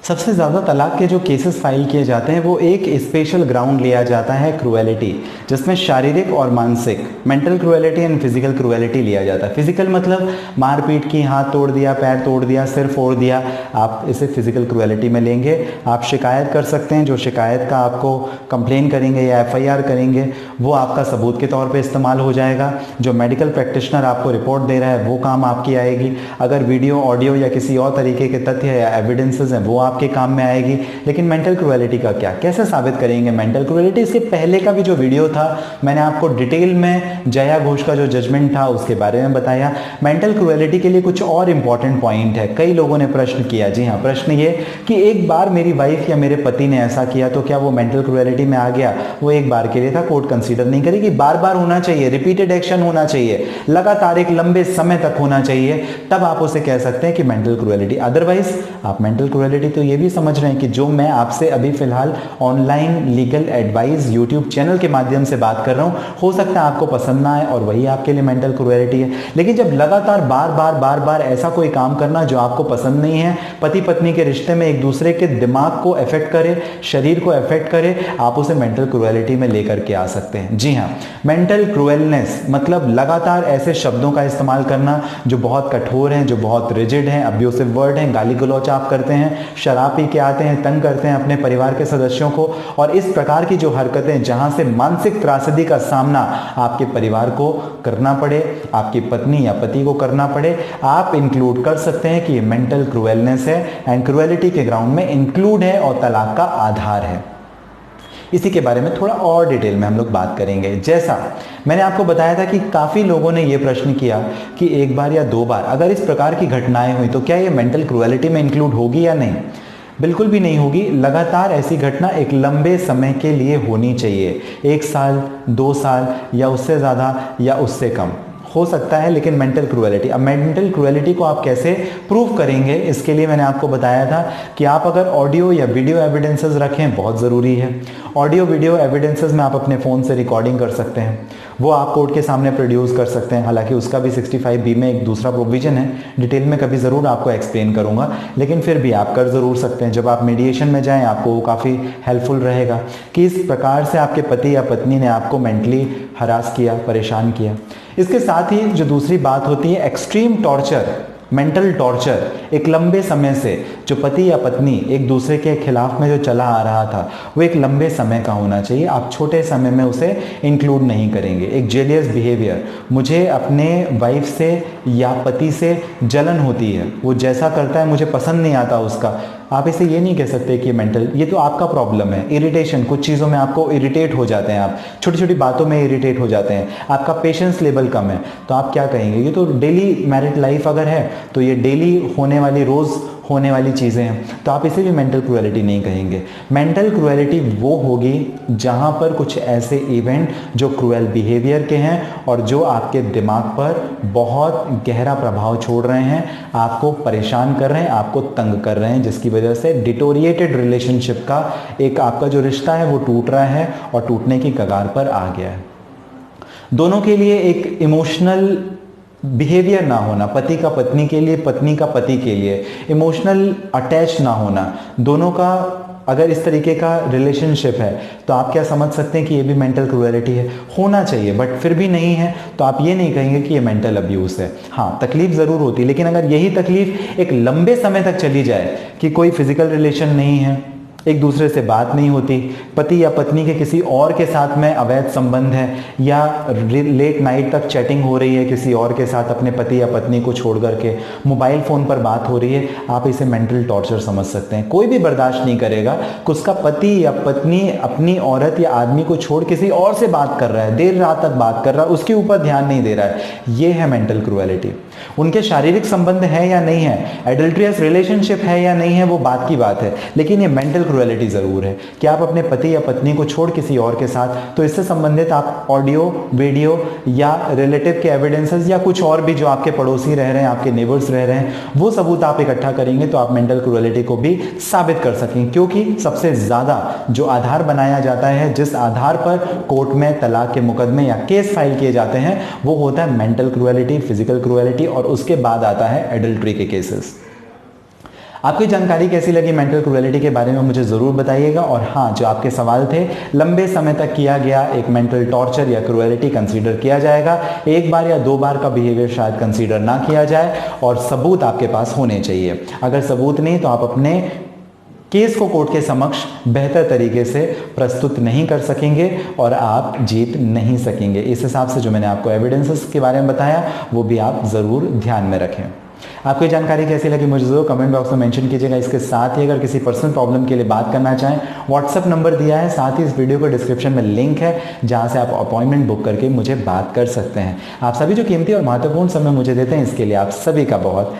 सबसे ज़्यादा तलाक के जो केसेस फाइल किए जाते हैं वो एक स्पेशल ग्राउंड लिया जाता है क्रूएलिटी, जिसमें शारीरिक और मानसिक mental cruelty and physical cruelty लिया जाता है। फिजिकल मतलब मारपीट की, हाथ तोड़ दिया, पैर तोड़ दिया, सिर फोड़ दिया, आप इसे फिजिकल क्रूएलिटी में लेंगे। आप शिकायत कर सकते हैं, जो शिकायत का आपको कंप्लेन करेंगे या FIR करेंगे वो आपका सबूत के तौर पे इस्तेमाल हो जाएगा। जो मेडिकल प्रैक्टिशनर आपको रिपोर्ट दे रहा है वो काम आपकी आएगी। अगर वीडियो, ऑडियो या किसी और तरीके के तथ्य या एविडेंसेस हैं वो आपके काम में आएगी। लेकिन मेंटल क्रूएलिटी का क्या, कैसे साबित करेंगे मेंटल क्रूएलिटी? इसके पहले का भी जो वीडियो था मैंने आपको डिटेल में जया घोष का जो जजमेंट था उसके बारे में बताया। मेंटल क्रूएलिटी के लिए कुछ और इंपॉर्टेंट पॉइंट है। कई लोगों ने प्रश्न किया, जी हाँ, प्रश्न ये कि एक बार मेरी वाइफ या मेरे पति ने ऐसा किया तो क्या वो मेंटल क्रूएलिटी में आ गया? वो एक बार के लिए था, कोर्ट कंसीडर नहीं करेगी। बार बार होना चाहिए, रिपीटेड एक्शन होना चाहिए, लगातार एक लंबे समय तक होना चाहिए, तब आप उसे कह सकते हैं कि मेंटल क्रूएलिटी। अदरवाइज आप मेंटल क्रूएलिटी तो ये भी समझ रहे हैं कि जो मैं आपसे अभी फिलहाल online legal advice YouTube channel के माध्यम से बात कर रहा हूं, हो सकता है आपको पसंद ना आए और वही आपके लिए मेंटल क्रूएलिटी है। लेकिन जब लगातार बार बार ऐसा कोई काम करना जो आपको पसंद नहीं है, पति पत्नी के रिश्ते में एक दूसरे के दिमाग को अफेक्ट करे, शरीर को अफेक्ट करे, आप उसे मेंटल क्रूएलिटी में लेकर के आ सकते हैं। जी हाँ, मेंटल क्रूएलनेस मतलब लगातार ऐसे शब्दों का इस्तेमाल करना जो बहुत कठोर हैं, जो बहुत रिजिड हैं, अब्यूसिव वर्ड हैं, गाली गलौच आप करते हैं, शराब पी के आते हैं, तंग करते हैं अपने परिवार के सदस्यों को, और इस प्रकार की जो हरकतें जहां से मानसिक त्रासदी का सामना आपके परिवार को करना पड़े, आपकी पत्नी या पति को करना पड़े, आप इंक्लूड कर सकते हैं कि ये मेंटल क्रूएलनेस है एंड क्रूएलिटी के ग्राउंड में इंक्लूड है और तलाक का आधार है। इसी के बारे में थोड़ा और डिटेल में हम लोग बात करेंगे। जैसा मैंने आपको बताया था कि काफ़ी लोगों ने ये प्रश्न किया कि एक बार या दो बार अगर इस प्रकार की घटनाएं हुई तो क्या ये मेंटल क्रूएलिटी में इंक्लूड होगी या नहीं? बिल्कुल भी नहीं होगी। लगातार ऐसी घटना एक लंबे समय के लिए होनी चाहिए, 1 साल, 2 साल या उससे ज़्यादा या उससे कम हो सकता है। लेकिन मेंटल क्रूएलिटी, अब मेंटल क्रूएलिटी को आप कैसे प्रूव करेंगे, इसके लिए मैंने आपको बताया था कि आप अगर ऑडियो या वीडियो एविडेंसेस रखें, बहुत ज़रूरी है। ऑडियो वीडियो एविडेंसेस में आप अपने फ़ोन से रिकॉर्डिंग कर सकते हैं, वो आप कोर्ट के सामने प्रोड्यूस कर सकते हैं। हालांकि उसका भी 65B में एक दूसरा प्रोविजन है, डिटेल में कभी ज़रूर आपको एक्सप्लेन करूंगा, लेकिन फिर भी आप कर ज़रूर सकते हैं। जब आप मीडिएशन में जाएं आपको वो काफ़ी हेल्पफुल रहेगा कि इस प्रकार से आपके पति या पत्नी ने आपको मेंटली हरास किया, परेशान किया। इसके साथ ही जो दूसरी बात होती है एक्सट्रीम टॉर्चर, मेंटल टॉर्चर, एक लंबे समय से जो पति या पत्नी एक दूसरे के खिलाफ में जो चला आ रहा था वो एक लंबे समय का होना चाहिए। आप छोटे समय में उसे इंक्लूड नहीं करेंगे। एक जेलियस बिहेवियर, मुझे अपने वाइफ से या पति से जलन होती है, वो जैसा करता है मुझे पसंद नहीं आता उसका, आप इसे ये नहीं कह सकते कि मेंटल, ये तो आपका प्रॉब्लम है। इरिटेशन, कुछ चीज़ों में आपको इरिटेट हो जाते हैं, आप छोटी छोटी बातों में इरिटेट हो जाते हैं, आपका पेशेंस लेवल कम है, तो आप क्या कहेंगे? ये तो डेली मैरिड लाइफ अगर है तो ये डेली होने वाली, रोज़ होने वाली चीज़ें हैं, तो आप इसे भी मेंटल क्रूएलिटी नहीं कहेंगे। मेंटल क्रूएलिटी वो होगी जहाँ पर कुछ ऐसे इवेंट जो क्रूएल बिहेवियर के हैं और जो आपके दिमाग पर बहुत गहरा प्रभाव छोड़ रहे हैं, आपको परेशान कर रहे हैं, आपको तंग कर रहे हैं, जिसकी वजह से डिटोरिएटेड रिलेशनशिप का एक आपका जो रिश्ता है वो टूट रहा है और टूटने की कगार पर आ गया है। दोनों के लिए एक इमोशनल बिहेवियर ना होना, पति का पत्नी के लिए, पत्नी का पति के लिए इमोशनल अटैच ना होना, दोनों का अगर इस तरीके का रिलेशनशिप है तो आप क्या समझ सकते हैं कि ये भी मेंटल क्रूएलिटी है? होना चाहिए, बट फिर भी नहीं है तो आप ये नहीं कहेंगे कि ये मेंटल अब्यूज़ है। हाँ, तकलीफ ज़रूर होती है, लेकिन अगर यही तकलीफ एक लंबे समय तक चली जाए कि कोई फिजिकल रिलेशन नहीं है, एक दूसरे से बात नहीं होती, पति या पत्नी के किसी और के साथ में अवैध संबंध है, या लेट नाइट तक चैटिंग हो रही है किसी और के साथ अपने पति या पत्नी को छोड़ करके, मोबाइल फ़ोन पर बात हो रही है, आप इसे मेंटल टॉर्चर समझ सकते हैं। कोई भी बर्दाश्त नहीं करेगा कि उसका पति या पत्नी अपनी औरत या आदमी को छोड़ किसी और से बात कर रहा है, देर रात तक बात कर रहा है, उसके ऊपर ध्यान नहीं दे रहा है। ये है मेंटल क्रूएलिटी। उनके शारीरिक संबंध है या नहीं है, एडल्ट्रियस रिलेशनशिप है या नहीं है, वो बात की बात है, लेकिन ये मेंटल क्रूएलिटी जरूर है कि आप अपने पति या पत्नी को छोड़ किसी और के साथ, तो इससे संबंधित आप ऑडियो, वीडियो या रिलेटिव के एविडेंसेस या कुछ और भी जो आपके पड़ोसी रह रहे हैं, आपके नेबर्स रह रहे हैं, वो सबूत आप इकट्ठा करेंगे तो आप मेंटल क्रूएलिटी को भी साबित कर सकेंगे। क्योंकि सबसे ज्यादा जो आधार बनाया जाता है, जिस आधार पर कोर्ट में तलाक के मुकदमे या केस फाइल किए जाते हैं, वो होता है मेंटल क्रूएलिटी, फिजिकल क्रूएलिटी, और उसके बाद आता है एडल्ट्री के केसेस। आपको जानकारी कैसी लगी मेंटल क्रूएलिटी के बारे में मुझे ज़रूर बताइएगा। और हाँ, जो आपके सवाल थे, लंबे समय तक किया गया एक मेंटल टॉर्चर या क्रूएलिटी कंसीडर किया जाएगा, एक बार या 2 बार का बिहेवियर शायद कंसीडर ना किया जाए, और सबूत आपके पास होने चाहिए। अगर सबूत नहीं तो आप अपने केस को कोर्ट के समक्ष बेहतर तरीके से प्रस्तुत नहीं कर सकेंगे और आप जीत नहीं सकेंगे। इस हिसाब से जो मैंने आपको एविडेंसेस के बारे में बताया वो भी आप ज़रूर ध्यान में रखें। आपको ये जानकारी कैसी लगी मुझे ज़रूर कमेंट बॉक्स में मेंशन कीजिएगा। इसके साथ ही अगर किसी पर्सनल प्रॉब्लम के लिए बात करना चाहें, व्हाट्सएप नंबर दिया है, साथ ही इस वीडियो को डिस्क्रिप्शन में लिंक है जहां से आप अपॉइंटमेंट बुक करके मुझे बात कर सकते हैं। आप सभी जो कीमती और महत्वपूर्ण समय मुझे देते हैं इसके लिए आप सभी का बहुत